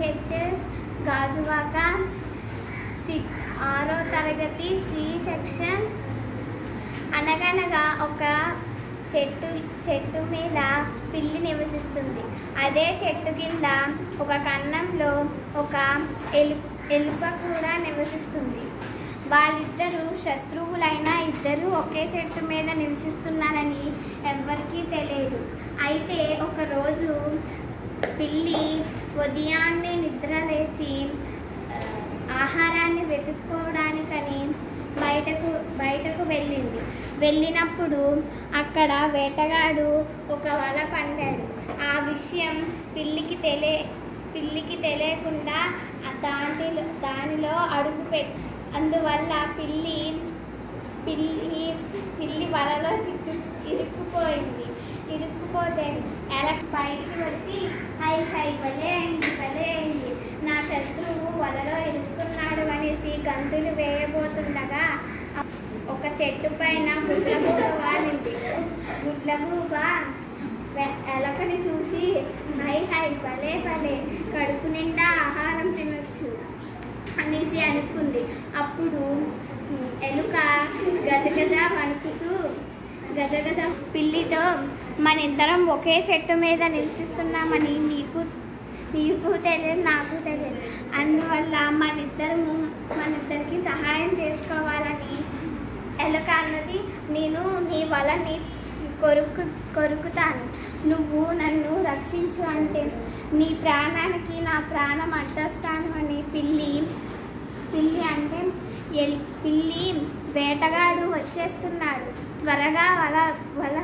HS Gajuwaka 6వ తరగతి C section. అనగనగా ఒక చెట్టు మీద పిల్లి నివసిస్తుంది. అదే చెట్టు కింద ఒక కన్నంలో ఒక ఎలుక కూడా నివసిస్తుంది. వాళ్ళిద్దరూ శత్రువులైన ఇద్దరు ఒకే చెట్టు మీద నివసిస్తున్నారని ఎవ్వరికీ తెలియదు. అయితే ఒకరోజు పిల్లి ఉదయాన్నే నిద్ర లేచి ఆహారాన్ని వెతుక్కోవడానికని బయటకు వెళ్ళినప్పుడు అక్కడ వేటగాడు ఒక వల పన్నాడు. ఆ విషయం పిల్లికి తెలియకుండా దానిలో అడుగుపెట్టి, అందువల్ల పిల్లి వలలో ఇరుక్కుపోతే ఎలక బయటికి వచ్చి హై భలే అయింది, నా శత్రువు వలలో ఇరుక్కున్నాడు అనేసి గంతులు వేయబోతుండగా ఒక చెట్టు పైన గుడ్లగూబ వాలింది. గుడ్లగూబ ఎలకని చూసి హై భలే కడుపు నిండా ఆహారం తినొచ్చు అనేసి అనుకుంది. అప్పుడు ఎలుక గజగజ వణుకుతూ పిల్లితో, మన ఇద్దరం ఒకే చెట్టు మీద నివసిస్తున్నామని నీకు తెలియదు, నాకు తెలియదు. అందువల్ల మనిద్దరికి సహాయం చేసుకోవాలని ఎలుక అన్నది. నేను నీ వలని కొరుకుతాను, నువ్వు నన్ను రక్షించు అంటే నీ ప్రాణానికి నా ప్రాణం అడ్డొస్తాను అని పిల్లి అంటే పిల్లి వేటగాడు వచ్చేస్తున్నాడు, త్వరగా వల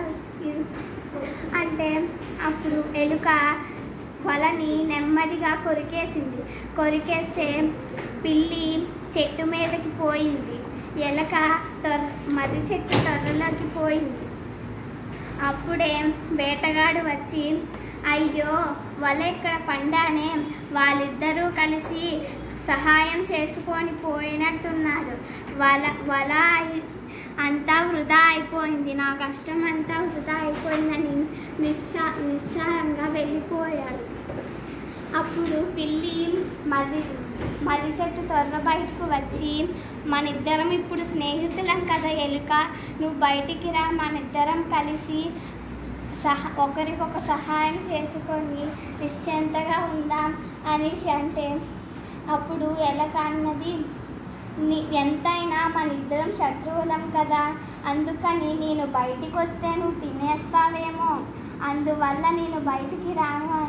అంటే అప్పుడు ఎలుక వలని నెమ్మదిగా కొరికేస్తే పిల్లి చెట్టు మీదకి పోయింది. ఎలక మర్రి చెట్టు తొర్రలోకి పోయింది. అప్పుడే వేటగాడు వచ్చి, అయ్యో వల ఇక్కడ పండానే, వాళ్ళిద్దరూ కలిసి సహాయం చేసుకొని పోయినట్టున్నారు, వల అంతా వృధా అయిపోయింది, నా కష్టం అంతా వృధా అయిపోయిందని నిశ్చయంగా వెళ్ళిపోయాడు. అప్పుడు పిల్లి మర్రి చెట్టు తొర్ర బయటకు వచ్చి, మనిద్దరం ఇప్పుడు స్నేహితులం కదా ఎలుక, నువ్వు బయటికి రా, మనిద్దరం కలిసి ఒకరికొక సహాయం చేసుకొని నిశ్చింతగా ఉందాం అనేసి అంటే, అప్పుడు ఎలక అన్నది, ఎంతైనా మనిద్దరం శత్రువులం కదా, అందుకని నేను బయటికి వస్తే నువ్వు తినేస్తావేమో, అందువల్ల నేను బయటికి రాను